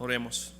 Oremos.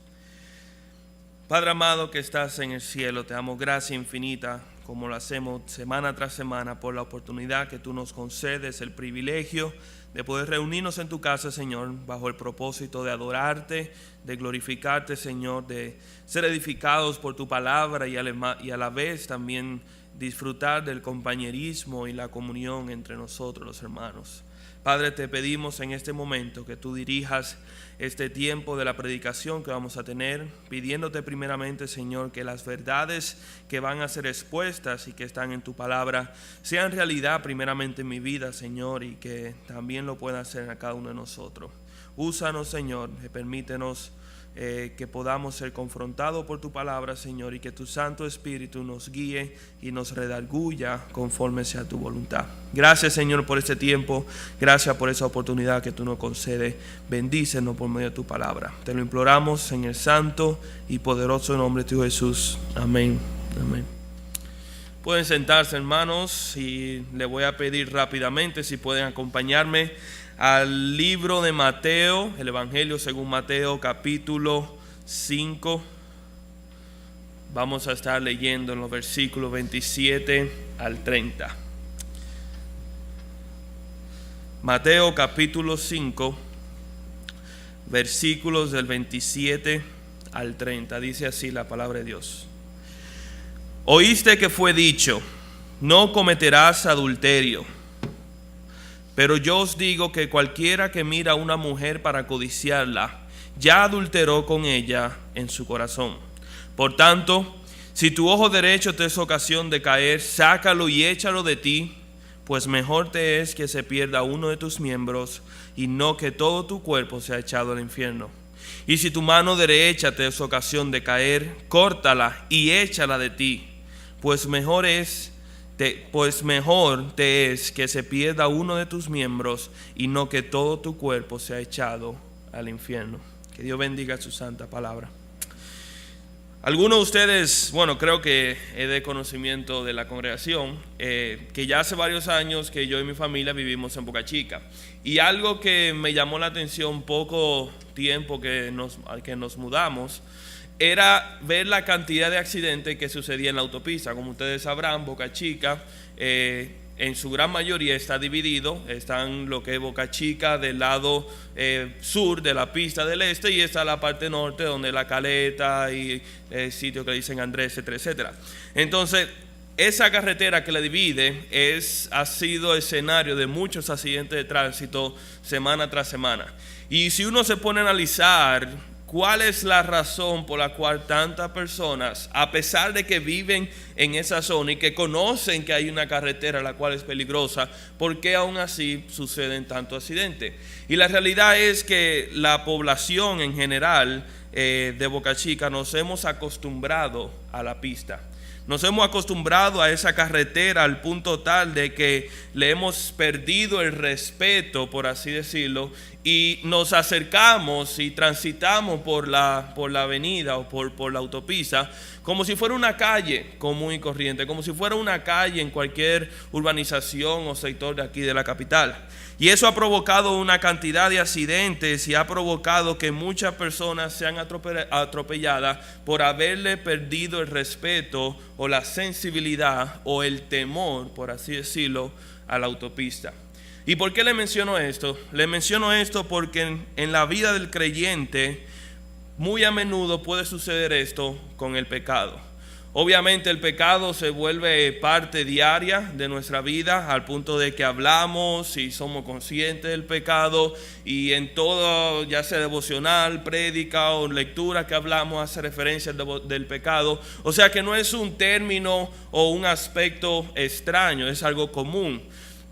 Padre amado que estás en el cielo, te damos gracia infinita, como lo hacemos semana tras semana, por la oportunidad que tú nos concedes, el privilegio de poder reunirnos en tu casa, Señor, bajo el propósito de adorarte, de glorificarte, Señor, de ser edificados por tu palabra y a la vez también disfrutar del compañerismo y la comunión entre nosotros los hermanos. Padre, te pedimos en este momento que tú dirijas este tiempo de la predicación que vamos a tener, pidiéndote primeramente, Señor, que las verdades que van a ser expuestas y que están en tu palabra sean realidad primeramente en mi vida, Señor, y que también lo pueda hacer a cada uno de nosotros. Úsanos, Señor, permítenos que podamos ser confrontados por tu palabra, Señor, y que tu Santo Espíritu nos guíe y nos redarguya conforme sea tu voluntad. Gracias, Señor, por este tiempo. Gracias por esa oportunidad que tú nos concedes. Bendícenos por medio de tu palabra. Te lo imploramos en el santo y poderoso nombre de tu Jesús. Amén. Amén. Pueden sentarse, hermanos, y le voy a pedir rápidamente si pueden acompañarme al libro de Mateo, el Evangelio según Mateo, capítulo 5. Vamos a estar leyendo en los versículos 27 al 30. Mateo capítulo 5, versículos del 27 al 30. Dice así la palabra de Dios. Oíste que fue dicho, no cometerás adulterio. Pero yo os digo que cualquiera que mira a una mujer para codiciarla, ya adulteró con ella en su corazón. Por tanto, si tu ojo derecho te es ocasión de caer, sácalo y échalo de ti, pues mejor te es que se pierda uno de tus miembros y no que todo tu cuerpo sea echado al infierno. Y si tu mano derecha te es ocasión de caer, córtala y échala de ti, pues mejor te es que se pierda uno de tus miembros y no que todo tu cuerpo sea echado al infierno. Que Dios bendiga su santa palabra. Algunos de ustedes, creo que es de conocimiento de la congregación, que ya hace varios años que yo y mi familia vivimos en Boca Chica. Y algo que me llamó la atención poco tiempo que nos mudamos, era ver la cantidad de accidentes que sucedía en la autopista. Como ustedes sabrán, Boca Chica en su gran mayoría está dividido. Están lo que es Boca Chica del lado sur de la pista del este, y está la parte norte donde La Caleta y el sitio que dicen Andrés, etcétera, etcétera. Entonces, esa carretera que la divide ha sido escenario de muchos accidentes de tránsito semana tras semana. Y si uno se pone a analizar ¿cuál es la razón por la cual tantas personas, a pesar de que viven en esa zona y que conocen que hay una carretera la cual es peligrosa, por qué aún así suceden tantos accidentes? Y la realidad es que la población en general de Boca Chica nos hemos acostumbrado a la pista. Nos hemos acostumbrado a esa carretera al punto tal de que le hemos perdido el respeto, por así decirlo, y nos acercamos y transitamos por la avenida o por la autopista como si fuera una calle común y corriente, como si fuera una calle en cualquier urbanización o sector de aquí de la capital. Y eso ha provocado una cantidad de accidentes y ha provocado que muchas personas sean atropelladas por haberle perdido el respeto o la sensibilidad o el temor, por así decirlo, a la autopista. ¿Y por qué le menciono esto? Le menciono esto porque en la vida del creyente muy a menudo puede suceder esto con el pecado. Obviamente el pecado se vuelve parte diaria de nuestra vida al punto de que hablamos y somos conscientes del pecado, y en todo, ya sea devocional, prédica o lectura que hablamos, hace referencia del pecado. O sea que no es un término o un aspecto extraño, es algo común.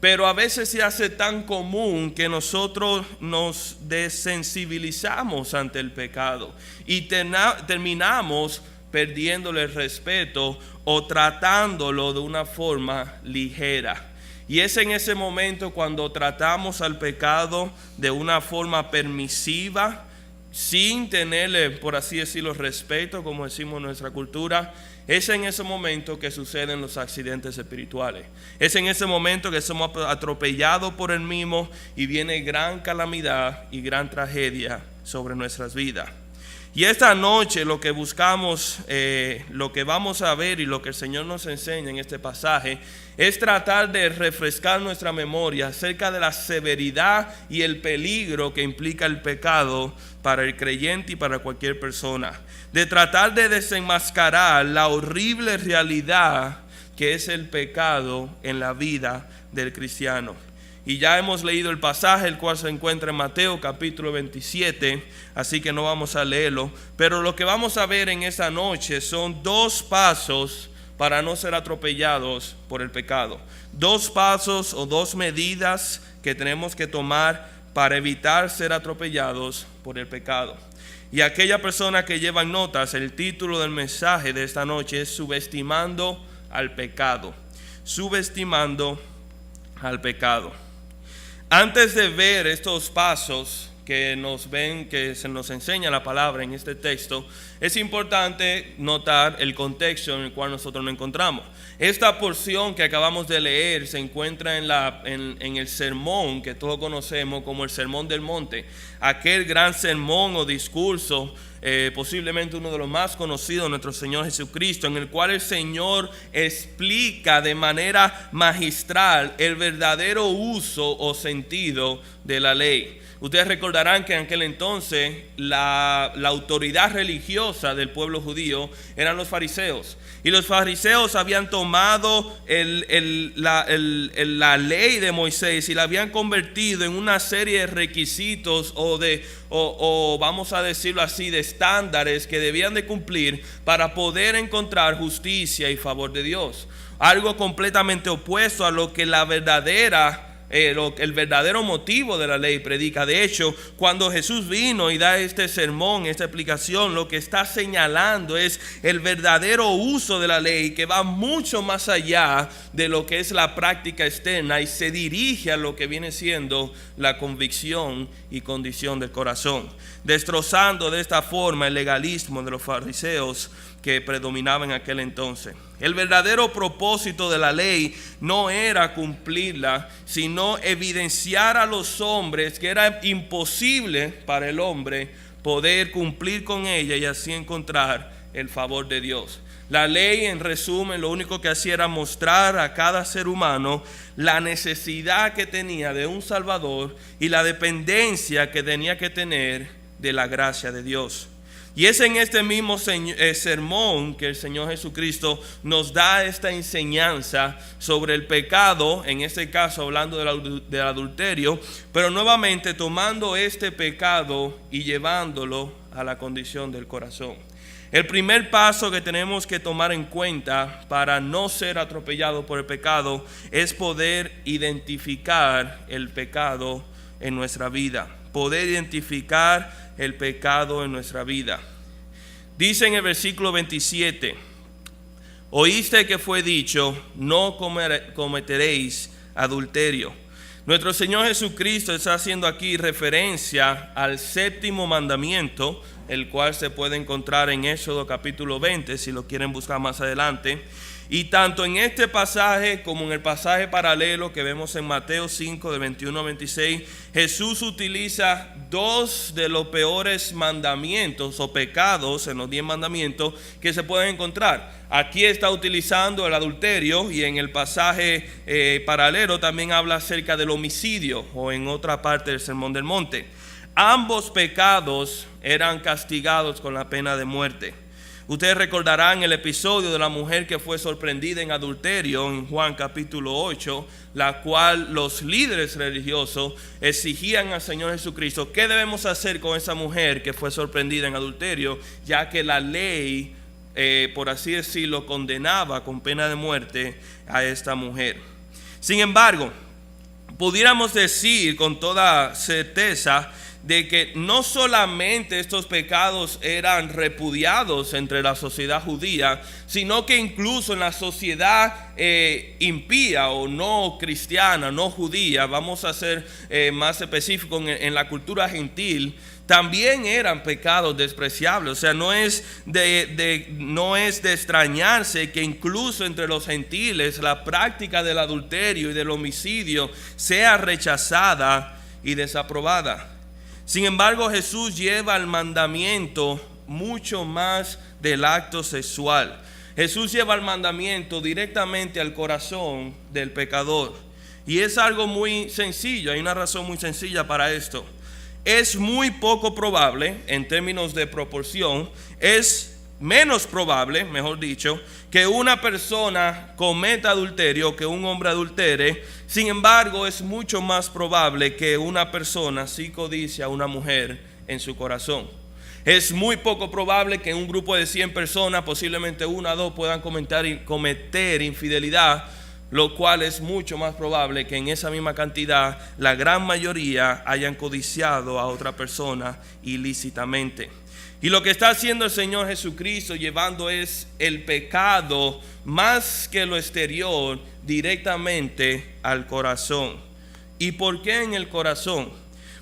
Pero a veces se hace tan común que nosotros nos desensibilizamos ante el pecado y terminamos perdiéndole el respeto o tratándolo de una forma ligera. Y es en ese momento cuando tratamos al pecado de una forma permisiva, sin tenerle, por así decirlo, respeto, como decimos en nuestra cultura. Es en ese momento que suceden los accidentes espirituales. Es en ese momento que somos atropellados por el mismo y viene gran calamidad y gran tragedia sobre nuestras vidas. Y esta noche lo que buscamos, lo que vamos a ver y lo que el Señor nos enseña en este pasaje es tratar de refrescar nuestra memoria acerca de la severidad y el peligro que implica el pecado para el creyente y para cualquier persona. De tratar de desenmascarar la horrible realidad que es el pecado en la vida del cristiano. Y ya hemos leído el pasaje, el cual se encuentra en Mateo capítulo 27, así que no vamos a leerlo. Pero lo que vamos a ver en esta noche son 2 pasos para no ser atropellados por el pecado. 2 pasos o 2 medidas que tenemos que tomar para evitar ser atropellados por el pecado. Y aquella persona que lleva notas, el título del mensaje de esta noche es Subestimando al pecado. Subestimando al pecado. Antes de ver estos pasos que se nos enseña la palabra en este texto, es importante notar el contexto en el cual nosotros nos encontramos. Esta porción que acabamos de leer se encuentra en el sermón que todos conocemos como el Sermón del Monte, aquel gran sermón o discurso, posiblemente uno de los más conocidos de nuestro Señor Jesucristo, en el cual el Señor explica de manera magistral el verdadero uso o sentido de la ley. Ustedes recordarán que en aquel entonces la autoridad religiosa del pueblo judío eran los fariseos. Y los fariseos habían tomado la ley de Moisés y la habían convertido en una serie de requisitos o vamos a decirlo así, de estándares que debían de cumplir para poder encontrar justicia y favor de Dios. Algo completamente opuesto a lo que el verdadero motivo de la ley predica. De hecho, cuando Jesús vino y da este sermón, esta explicación, lo que está señalando es el verdadero uso de la ley, que va mucho más allá de lo que es la práctica externa y se dirige a lo que viene siendo la convicción y condición del corazón, destrozando de esta forma el legalismo de los fariseos que predominaba en aquel entonces. El verdadero propósito de la ley no era cumplirla, sino evidenciar a los hombres que era imposible para el hombre poder cumplir con ella y así encontrar el favor de Dios. La ley, en resumen, lo único que hacía era mostrar a cada ser humano la necesidad que tenía de un Salvador y la dependencia que tenía que tener de la gracia de Dios. Y es en este mismo sermón que el Señor Jesucristo nos da esta enseñanza sobre el pecado, en este caso hablando del adulterio, pero nuevamente tomando este pecado y llevándolo a la condición del corazón. El primer paso que tenemos que tomar en cuenta para no ser atropellados por el pecado es poder identificar el pecado en nuestra vida. Poder identificar el pecado en nuestra vida. Dice en el versículo 27: oíste que fue dicho, no cometeréis adulterio. Nuestro Señor Jesucristo está haciendo aquí referencia al 7º mandamiento, el cual se puede encontrar en Éxodo capítulo 20, si lo quieren buscar más adelante. Y tanto en este pasaje como en el pasaje paralelo que vemos en Mateo 5 de 21 a 26, Jesús utiliza 2 de los peores mandamientos o pecados en los 10 mandamientos que se pueden encontrar. Aquí está utilizando el adulterio y en el pasaje paralelo también habla acerca del homicidio, o en otra parte del Sermón del Monte. Ambos pecados eran castigados con la pena de muerte. Ustedes recordarán el episodio de la mujer que fue sorprendida en adulterio en Juan capítulo 8, la cual los líderes religiosos exigían al Señor Jesucristo: ¿qué debemos hacer con esa mujer que fue sorprendida en adulterio? Ya que la ley, por así decirlo, condenaba con pena de muerte a esta mujer. Sin embargo, pudiéramos decir con toda certeza de que no solamente estos pecados eran repudiados entre la sociedad judía, sino que incluso en la sociedad impía o no cristiana, no judía, vamos a ser más específicos, en la cultura gentil, también eran pecados despreciables. O sea, no es de extrañarse que incluso entre los gentiles la práctica del adulterio y del homicidio sea rechazada y desaprobada. Sin embargo, Jesús lleva el mandamiento mucho más del acto sexual. Jesús lleva el mandamiento directamente al corazón del pecador. Y es algo muy sencillo, hay una razón muy sencilla para esto. Es muy poco probable, en términos de proporción, es menos probable, mejor dicho, que una persona cometa adulterio, que un hombre adultere. Sin embargo, es mucho más probable que una persona sí codicie a una mujer en su corazón. Es muy poco probable que en un grupo de 100 personas, posiblemente 1 o 2 puedan cometer infidelidad, lo cual es mucho más probable que en esa misma cantidad la gran mayoría hayan codiciado a otra persona ilícitamente. Y lo que está haciendo el Señor Jesucristo, llevando es el pecado más que lo exterior directamente al corazón. ¿Y por qué en el corazón?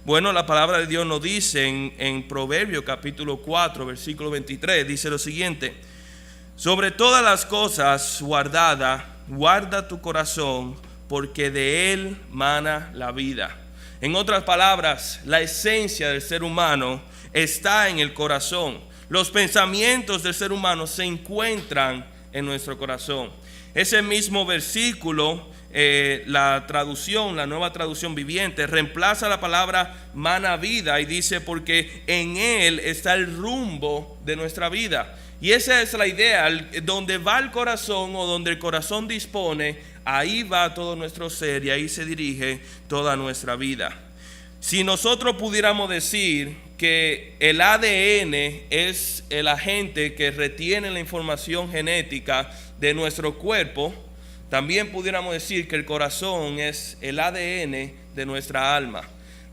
Bueno, la palabra de Dios nos dice en Proverbios capítulo 4, versículo 23, dice lo siguiente: sobre todas las cosas guarda tu corazón, porque de él mana la vida. En otras palabras, la esencia del ser humano está en el corazón. Los pensamientos del ser humano se encuentran en nuestro corazón. Ese mismo versículo, la nueva traducción viviente, reemplaza la palabra mana vida y dice: porque en él está el rumbo de nuestra vida. Y esa es la idea: donde va el corazón, o donde el corazón dispone, ahí va todo nuestro ser y ahí se dirige toda nuestra vida. Si nosotros pudiéramos decir que el ADN es el agente que retiene la información genética de nuestro cuerpo, también pudiéramos decir que el corazón es el ADN de nuestra alma,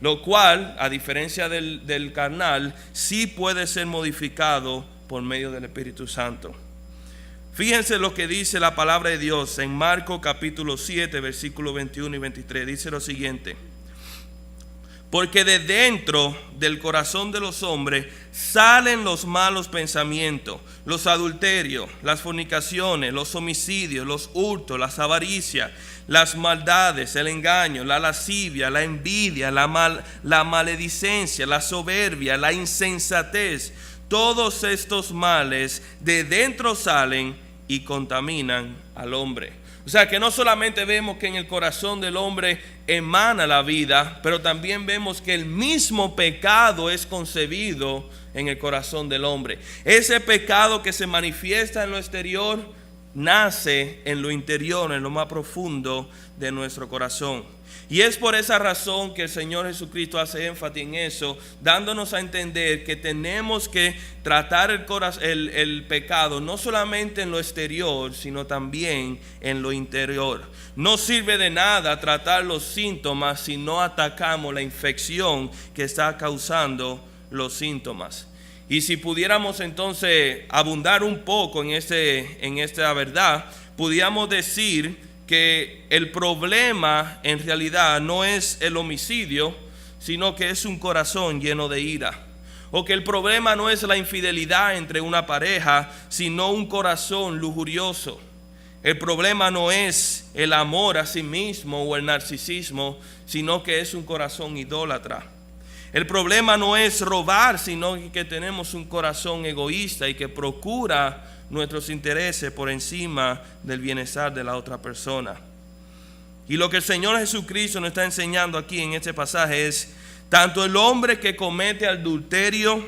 lo cual, a diferencia del carnal, sí puede ser modificado por medio del Espíritu Santo. Fíjense lo que dice la palabra de Dios en Marcos capítulo 7, versículos 21 y 23. Dice lo siguiente: porque de dentro del corazón de los hombres salen los malos pensamientos, los adulterios, las fornicaciones, los homicidios, los hurtos, las avaricias, las maldades, el engaño, la lascivia, la envidia, la maledicencia, la soberbia, la insensatez. Todos estos males de dentro salen y contaminan al hombre. O sea que no solamente vemos que en el corazón del hombre emana la vida, pero también vemos que el mismo pecado es concebido en el corazón del hombre. Ese pecado que se manifiesta en lo exterior nace en lo interior, en lo más profundo de nuestro corazón. Y es por esa razón que el Señor Jesucristo hace énfasis en eso, dándonos a entender que tenemos que tratar el pecado no solamente en lo exterior, sino también en lo interior. No sirve de nada tratar los síntomas si no atacamos la infección que está causando los síntomas. Y si pudiéramos entonces abundar un poco en esta verdad, pudiéramos decir que el problema en realidad no es el homicidio, sino que es un corazón lleno de ira. O que el problema no es la infidelidad entre una pareja, sino un corazón lujurioso. El problema no es el amor a sí mismo o el narcisismo, sino que es un corazón idólatra. El problema no es robar, sino que tenemos un corazón egoísta y que procura nuestros intereses por encima del bienestar de la otra persona. Y lo que el Señor Jesucristo nos está enseñando aquí en este pasaje es: tanto el hombre que comete adulterio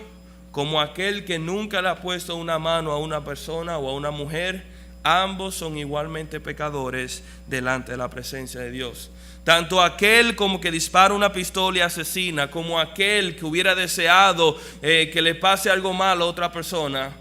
como aquel que nunca le ha puesto una mano a una persona o a una mujer, ambos son igualmente pecadores delante de la presencia de Dios. Tanto aquel como que dispara una pistola y asesina, como aquel que hubiera deseado que le pase algo malo a otra persona,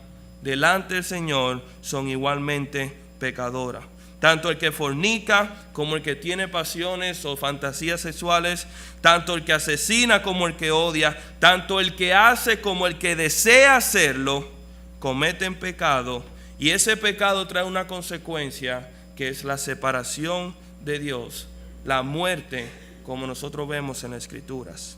delante del Señor son igualmente pecadoras. Tanto el que fornica como el que tiene pasiones o fantasías sexuales, tanto el que asesina como el que odia, tanto el que hace como el que desea hacerlo, cometen pecado. Y ese pecado trae una consecuencia, que es la separación de Dios, la muerte, como nosotros vemos en las Escrituras.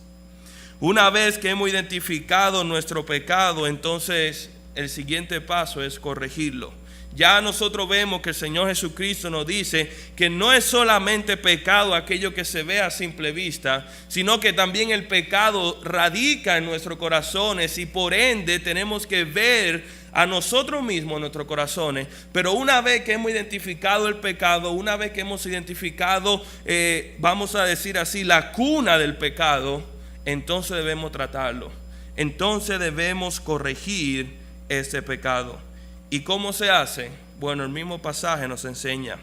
Una vez que hemos identificado nuestro pecado, entonces el siguiente paso es corregirlo. Ya nosotros vemos que el Señor Jesucristo nos dice que no es solamente pecado aquello que se ve a simple vista, sino que también el pecado radica en nuestros corazones y por ende tenemos que ver a nosotros mismos en nuestros corazones. Pero una vez que hemos identificado el pecado, una vez que hemos identificado, vamos a decir así, la cuna del pecado, entonces debemos tratarlo. Entonces debemos corregir ese pecado. ¿Y cómo se hace? Bueno, el mismo pasaje nos enseña.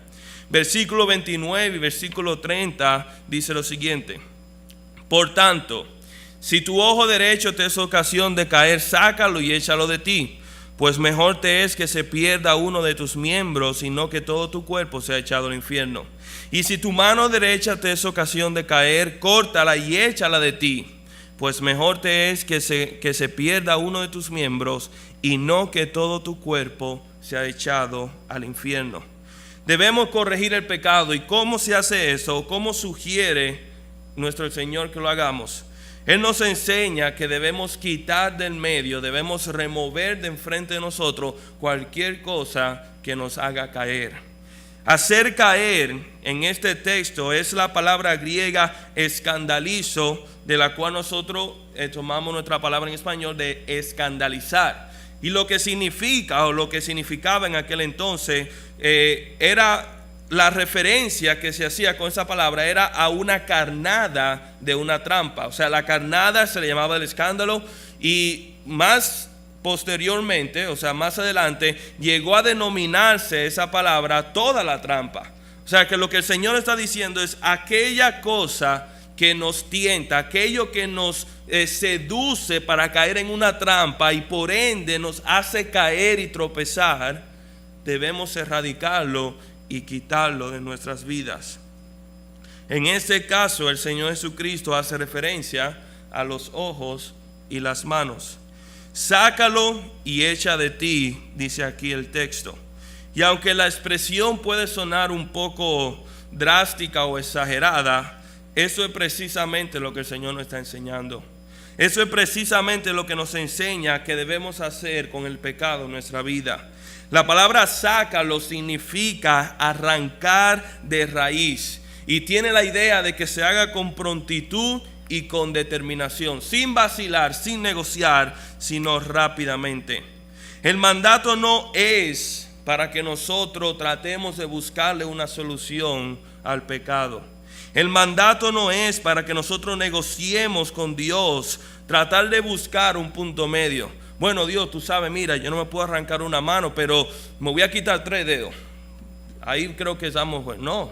Versículo 29 y versículo 30 dice lo siguiente: por tanto, si tu ojo derecho te es ocasión de caer, sácalo y échalo de ti, pues mejor te es que se pierda uno de tus miembros y no que todo tu cuerpo sea echado al infierno. Y si tu mano derecha te es ocasión de caer, córtala y échala de ti, pues mejor te es que se pierda uno de tus miembros y no que todo tu cuerpo sea echado al infierno. Debemos corregir el pecado. ¿Y cómo se hace eso? ¿Cómo sugiere nuestro Señor que lo hagamos? Él nos enseña que debemos quitar del medio, debemos remover de enfrente de nosotros cualquier cosa que nos haga caer. Hacer caer en este texto es la palabra griega escandalizo, de la cual nosotros tomamos nuestra palabra en español de escandalizar. Y lo que significa, o lo que significaba en aquel entonces, era la referencia que se hacía con esa palabra, era a una carnada de una trampa. O sea, la carnada se le llamaba el escándalo, y más posteriormente, o sea, más adelante, llegó a denominarse esa palabra toda la trampa. O sea, que lo que el Señor está diciendo es aquella cosa que nos tienta, aquello que nos seduce para caer en una trampa y por ende nos hace caer y tropezar, debemos erradicarlo y quitarlo de nuestras vidas. En este caso, el Señor Jesucristo hace referencia a los ojos y las manos. Sácalo y echa de ti, dice aquí el texto. Y aunque la expresión puede sonar un poco drástica o exagerada, eso es precisamente lo que el Señor nos está enseñando. Eso es precisamente lo que nos enseña que debemos hacer con el pecado en nuestra vida. La palabra sácalo significa arrancar de raíz, y tiene la idea de que se haga con prontitud y con determinación, sin vacilar, sin negociar, sino rápidamente. El mandato no es para que nosotros tratemos de buscarle una solución al pecado. El mandato no es para que nosotros negociemos con Dios, tratar de buscar un punto medio. Bueno, Dios, tú sabes, mira, yo no me puedo arrancar una mano, pero me voy a quitar 3 dedos. Ahí creo que estamos buenos.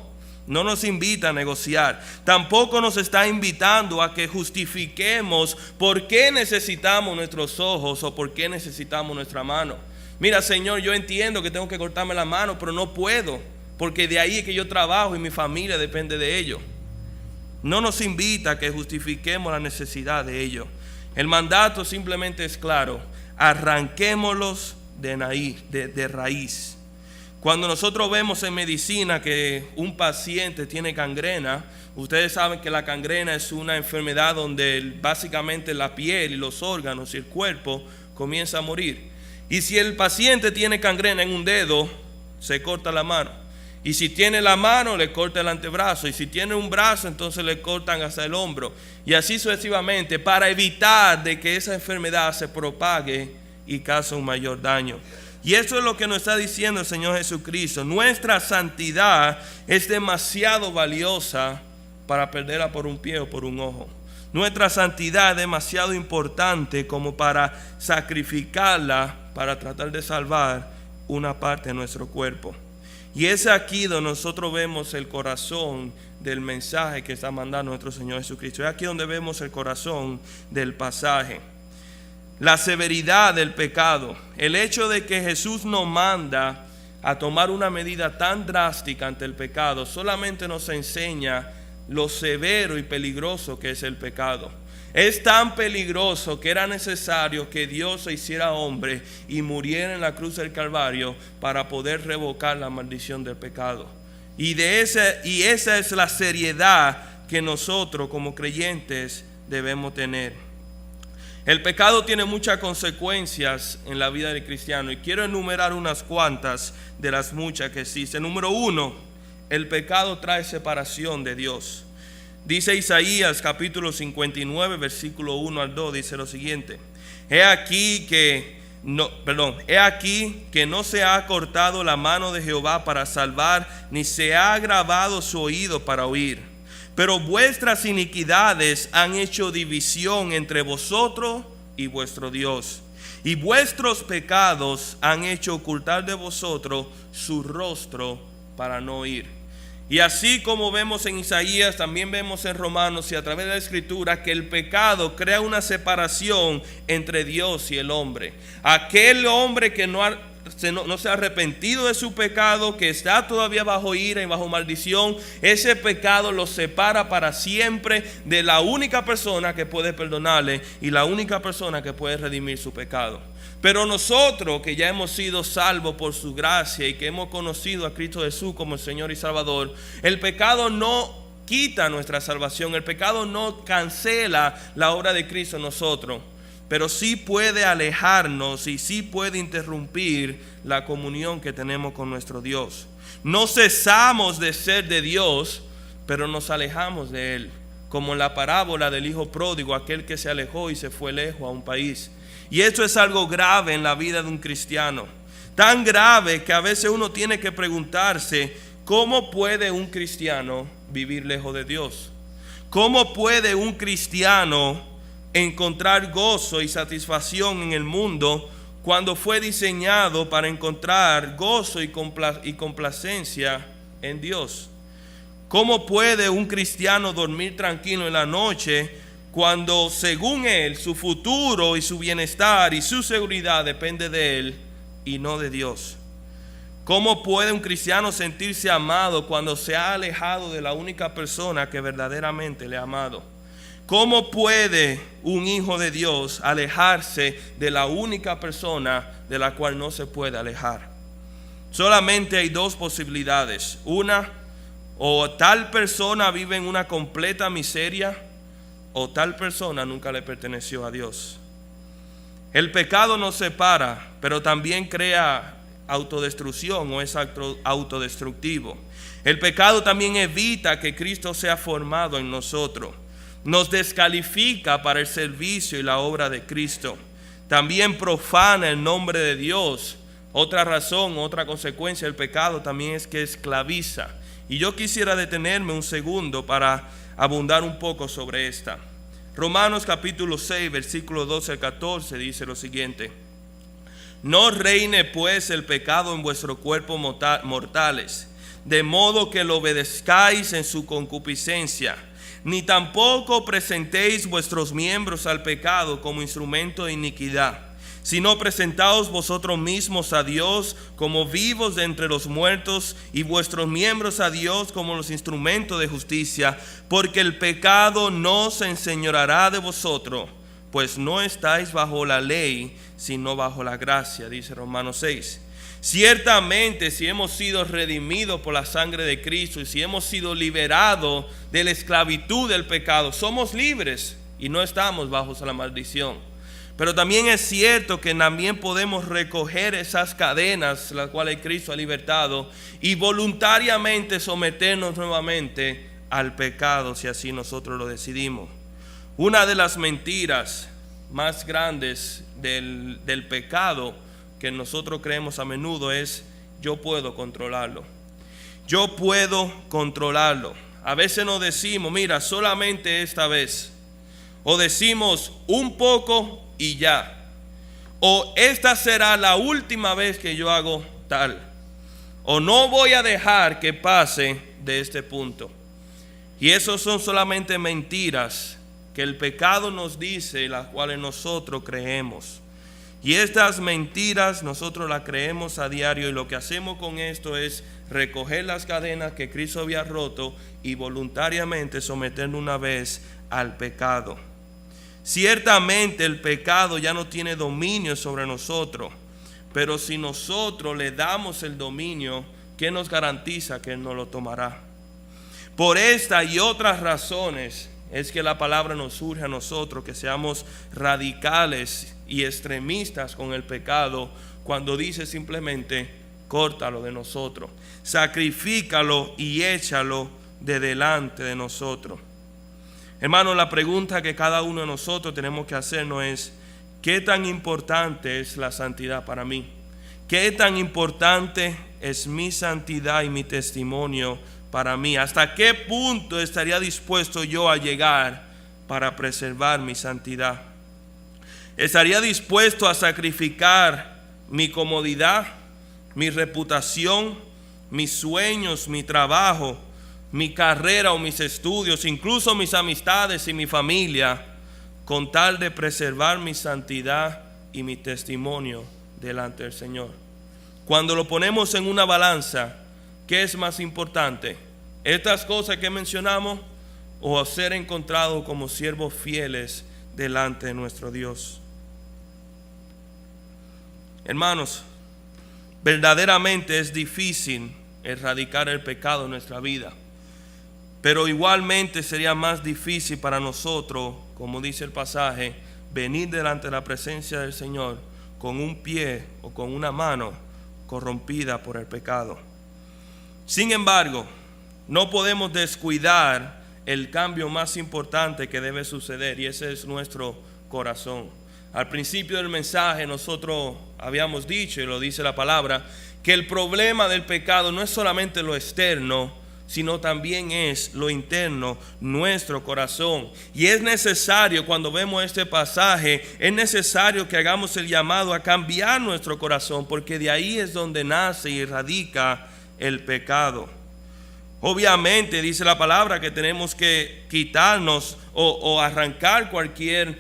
No nos invita a negociar. Tampoco nos está invitando a que justifiquemos por qué necesitamos nuestros ojos o por qué necesitamos nuestra mano. Mira, Señor, yo entiendo que tengo que cortarme la mano, pero no puedo, porque de ahí es que yo trabajo y mi familia depende de ello. No nos invita a que justifiquemos la necesidad de ello. El mandato simplemente es claro: arranquémoslos de raíz. Cuando nosotros vemos en medicina que un paciente tiene gangrena, ustedes saben que la gangrena es una enfermedad donde básicamente la piel y los órganos y el cuerpo comienza a morir. Y si el paciente tiene gangrena en un dedo, se corta la mano. Y si tiene la mano, le corta el antebrazo. Y si tiene un brazo, entonces le cortan hasta el hombro. Y así sucesivamente, para evitar de que esa enfermedad se propague y cause un mayor daño. Y eso es lo que nos está diciendo el Señor Jesucristo. Nuestra santidad es demasiado valiosa para perderla por un pie o por un ojo. Nuestra santidad es demasiado importante como para sacrificarla para tratar de salvar una parte de nuestro cuerpo. Y es aquí donde nosotros vemos el corazón del mensaje que está mandando nuestro Señor Jesucristo. Es aquí donde vemos el corazón del pasaje. La severidad del pecado. El hecho de que Jesús nos manda a tomar una medida tan drástica ante el pecado solamente nos enseña lo severo y peligroso que es el pecado. Es tan peligroso que era necesario que Dios se hiciera hombre y muriera en la cruz del Calvario para poder revocar la maldición del pecado. Y esa es la seriedad que nosotros como creyentes debemos tener. El pecado tiene muchas consecuencias en la vida del cristiano y quiero enumerar unas cuantas de las muchas que existen. Número 1, el pecado trae separación de Dios. Dice Isaías capítulo 59 versículo 1 al 2, dice lo siguiente: He aquí que no se ha cortado la mano de Jehová para salvar, ni se ha agravado su oído para oír. Pero vuestras iniquidades han hecho división entre vosotros y vuestro Dios, y vuestros pecados han hecho ocultar de vosotros su rostro para no oír. Y así como vemos en Isaías, también vemos en Romanos y a través de la Escritura que el pecado crea una separación entre Dios y el hombre. Aquel hombre que no se ha arrepentido de su pecado, que está todavía bajo ira y bajo maldición, ese pecado lo separa para siempre de la única persona que puede perdonarle y la única persona que puede redimir su pecado. Pero nosotros que ya hemos sido salvos por su gracia y que hemos conocido a Cristo Jesús como el Señor y Salvador, el pecado no quita nuestra salvación, el pecado no cancela la obra de Cristo en nosotros, pero sí puede alejarnos y sí puede interrumpir la comunión que tenemos con nuestro Dios. No cesamos de ser de Dios, pero nos alejamos de Él, como en la parábola del hijo pródigo, aquel que se alejó y se fue lejos a un país. Y esto es algo grave en la vida de un cristiano, tan grave que a veces uno tiene que preguntarse: ¿cómo puede un cristiano vivir lejos de Dios? ¿Cómo puede un cristiano encontrar gozo y satisfacción en el mundo cuando fue diseñado para encontrar gozo y complacencia en Dios? ¿Cómo puede un cristiano dormir tranquilo en la noche cuando, según él, su futuro y su bienestar y su seguridad depende de él y no de Dios? ¿Cómo puede un cristiano sentirse amado cuando se ha alejado de la única persona que verdaderamente le ha amado? ¿Cómo puede un hijo de Dios alejarse de la única persona de la cual no se puede alejar? Solamente hay dos posibilidades. Una, o tal persona vive en una completa miseria, o tal persona nunca le perteneció a Dios. El pecado nos separa, pero también crea autodestrucción o es autodestructivo. El pecado también evita que Cristo sea formado en nosotros. Nos descalifica para el servicio y la obra de Cristo. También profana el nombre de Dios. Otra razón, otra consecuencia del pecado también es que esclaviza. Y yo quisiera detenerme un segundo para abundar un poco sobre esta. Romanos capítulo 6, versículo 12 al 14 dice lo siguiente: No reine pues el pecado en vuestros cuerpos mortales, de modo que lo obedezcáis en su concupiscencia, ni tampoco presentéis vuestros miembros al pecado como instrumento de iniquidad, sino presentaos vosotros mismos a Dios como vivos de entre los muertos, y vuestros miembros a Dios como los instrumentos de justicia, porque el pecado no se enseñoreará de vosotros, pues no estáis bajo la ley, sino bajo la gracia, dice Romanos 6. Ciertamente, si hemos sido redimidos por la sangre de Cristo y si hemos sido liberados de la esclavitud del pecado, somos libres y no estamos bajo la maldición. Pero también es cierto que también podemos recoger esas cadenas las cuales Cristo ha libertado y voluntariamente someternos nuevamente al pecado si así nosotros lo decidimos. Una de las mentiras más grandes del pecado que nosotros creemos a menudo es: yo puedo controlarlo. Yo puedo controlarlo. A veces nos decimos: mira, solamente esta vez. O decimos un poco y ya. O esta será la última vez que yo hago tal. O no voy a dejar que pase de este punto. Y esos son solamente mentiras que el pecado nos dice, las cuales nosotros creemos. Y estas mentiras nosotros las creemos a diario, y lo que hacemos con esto es recoger las cadenas que Cristo había roto y voluntariamente someternos una vez al pecado. Ciertamente el pecado ya no tiene dominio sobre nosotros, pero si nosotros le damos el dominio, ¿qué nos garantiza que Él no lo tomará? Por esta y otras razones, es que la palabra nos surge a nosotros, que seamos radicales y extremistas con el pecado, cuando dice simplemente: córtalo de nosotros, sacrifícalo y échalo de delante de nosotros. Hermanos, la pregunta que cada uno de nosotros tenemos que hacernos es: ¿qué tan importante es la santidad para mí? ¿Qué tan importante es mi santidad y mi testimonio para mí? ¿Hasta qué punto estaría dispuesto yo a llegar para preservar mi santidad? ¿Estaría dispuesto a sacrificar mi comodidad, mi reputación, mis sueños, mi trabajo, mi carrera o mis estudios, incluso mis amistades y mi familia, con tal de preservar mi santidad y mi testimonio delante del Señor? Cuando lo ponemos en una balanza, ¿qué es más importante? ¿Estas cosas que mencionamos o ser encontrados como siervos fieles delante de nuestro Dios? Hermanos, verdaderamente es difícil erradicar el pecado en nuestra vida, pero igualmente sería más difícil para nosotros, como dice el pasaje, venir delante de la presencia del Señor con un pie o con una mano corrompida por el pecado. Sin embargo, no podemos descuidar el cambio más importante que debe suceder, y ese es nuestro corazón. Al principio del mensaje nosotros habíamos dicho, y lo dice la palabra, que el problema del pecado no es solamente lo externo, sino también es lo interno, nuestro corazón. Y es necesario, cuando vemos este pasaje, es necesario que hagamos el llamado a cambiar nuestro corazón, porque de ahí es donde nace y radica el pecado. Obviamente dice la palabra que tenemos que quitarnos o arrancar cualquier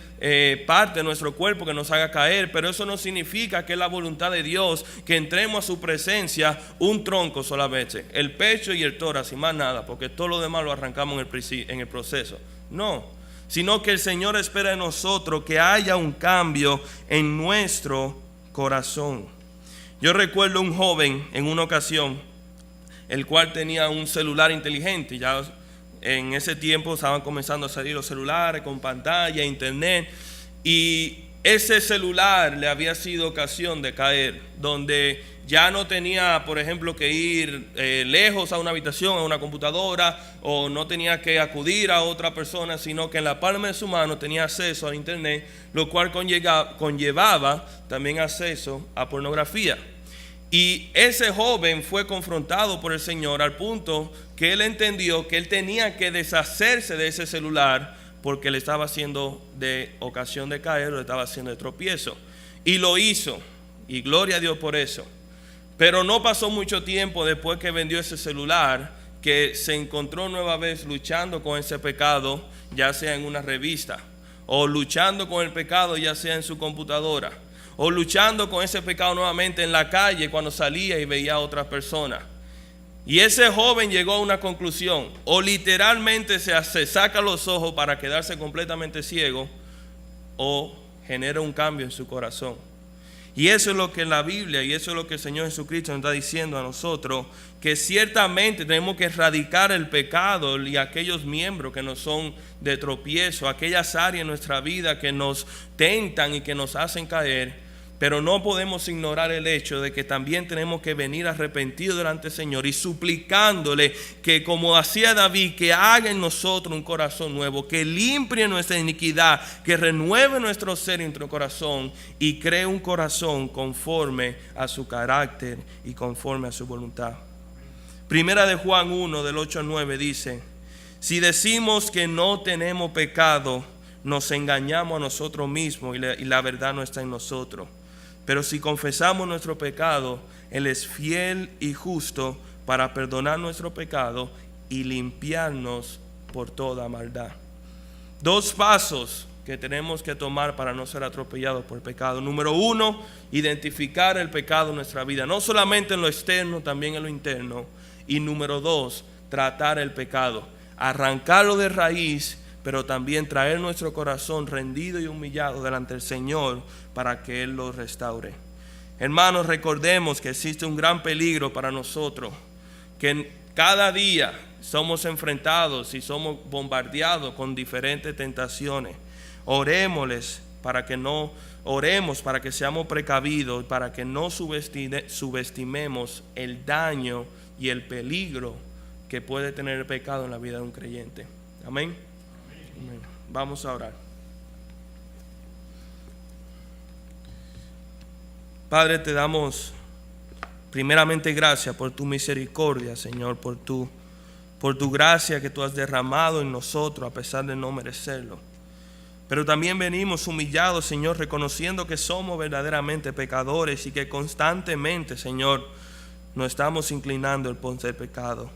parte de nuestro cuerpo que nos haga caer, pero eso no significa que es la voluntad de Dios que entremos a su presencia un tronco solamente, el pecho y el tórax y más nada, porque todo lo demás lo arrancamos en el proceso. No, sino que el Señor espera de nosotros que haya un cambio en nuestro corazón. Yo recuerdo un joven en una ocasión, el cual tenía un celular inteligente. Ya en ese tiempo estaban comenzando a salir los celulares con pantalla, internet, y ese celular le había sido ocasión de caer, donde ya no tenía, por ejemplo, que ir lejos a una habitación, a una computadora, o no tenía que acudir a otra persona, sino que en la palma de su mano tenía acceso a internet, lo cual conllevaba también acceso a pornografía. Y ese joven fue confrontado por el Señor al punto que él entendió que él tenía que deshacerse de ese celular porque le estaba haciendo de ocasión de caer, le estaba haciendo de tropiezo. Y lo hizo, y gloria a Dios por eso. Pero no pasó mucho tiempo después que vendió ese celular, que se encontró nueva vez luchando con ese pecado, ya sea en una revista, o luchando con el pecado ya sea en su computadora, o luchando con ese pecado nuevamente en la calle cuando salía y veía a otras personas. Y ese joven llegó a una conclusión: o literalmente se saca los ojos para quedarse completamente ciego, o genera un cambio en su corazón. Y eso es lo que la Biblia, y eso es lo que el Señor Jesucristo nos está diciendo a nosotros, que ciertamente tenemos que erradicar el pecado y aquellos miembros que nos son de tropiezo, aquellas áreas en nuestra vida que nos tentan y que nos hacen caer. Pero no podemos ignorar el hecho de que también tenemos que venir arrepentidos delante del Señor y suplicándole que, como hacía David, que haga en nosotros un corazón nuevo, que limpie nuestra iniquidad, que renueve nuestro ser y nuestro corazón y cree un corazón conforme a su carácter y conforme a su voluntad. Primera de Juan 1, del 8 al 9 dice: si decimos que no tenemos pecado, nos engañamos a nosotros mismos y la verdad no está en nosotros. Pero si confesamos nuestro pecado, Él es fiel y justo para perdonar nuestro pecado y limpiarnos por toda maldad. Dos pasos que tenemos que tomar para no ser atropellados por el pecado. Número uno, identificar el pecado en nuestra vida, no solamente en lo externo, también en lo interno. Y número dos, tratar el pecado, arrancarlo de raíz, pero también traer nuestro corazón rendido y humillado delante del Señor para que Él lo restaure. Hermanos, recordemos que existe un gran peligro para nosotros, que cada día somos enfrentados y somos bombardeados con diferentes tentaciones. Oremos para que seamos precavidos, para que no subestimemos el daño y el peligro que puede tener el pecado en la vida de un creyente. Amén. Amén. Vamos a orar. Padre, te damos primeramente gracias por tu misericordia, Señor, por tu gracia que tú has derramado en nosotros a pesar de no merecerlo. Pero también venimos humillados, Señor, reconociendo que somos verdaderamente pecadores y que constantemente, Señor, nos estamos inclinando al pos del pecado.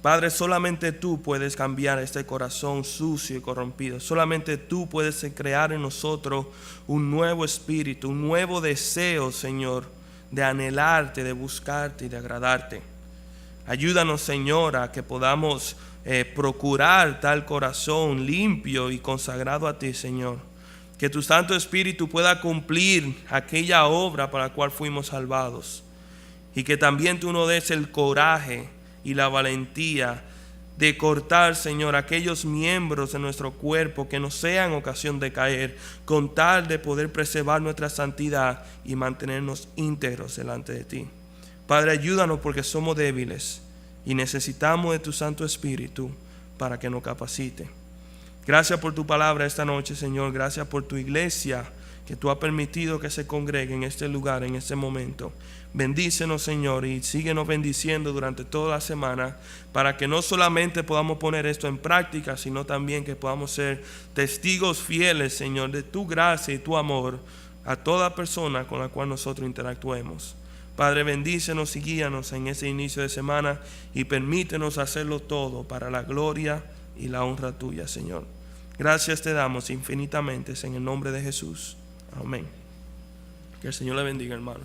Padre, solamente tú puedes cambiar este corazón sucio y corrompido. Solamente tú puedes crear en nosotros un nuevo espíritu, un nuevo deseo, Señor, de anhelarte, de buscarte y de agradarte. Ayúdanos, Señor, a que podamos procurar tal corazón limpio y consagrado a ti, Señor. Que tu Santo Espíritu pueda cumplir aquella obra para la cual fuimos salvados. Y que también tú nos des el coraje y la valentía de cortar, Señor, aquellos miembros de nuestro cuerpo que nos sean ocasión de caer, con tal de poder preservar nuestra santidad y mantenernos íntegros delante de ti. Padre, ayúdanos porque somos débiles y necesitamos de tu Santo Espíritu para que nos capacite. Gracias por tu palabra esta noche, Señor. Gracias por tu iglesia que tú has permitido que se congregue en este lugar, en este momento. Bendícenos, Señor, y síguenos bendiciendo durante toda la semana para que no solamente podamos poner esto en práctica, sino también que podamos ser testigos fieles, Señor, de tu gracia y tu amor a toda persona con la cual nosotros interactuemos. Padre, bendícenos y guíanos en ese inicio de semana y permítenos hacerlo todo para la gloria y la honra tuya, Señor. Gracias te damos infinitamente en el nombre de Jesús. Amén. Que el Señor le bendiga, hermanos.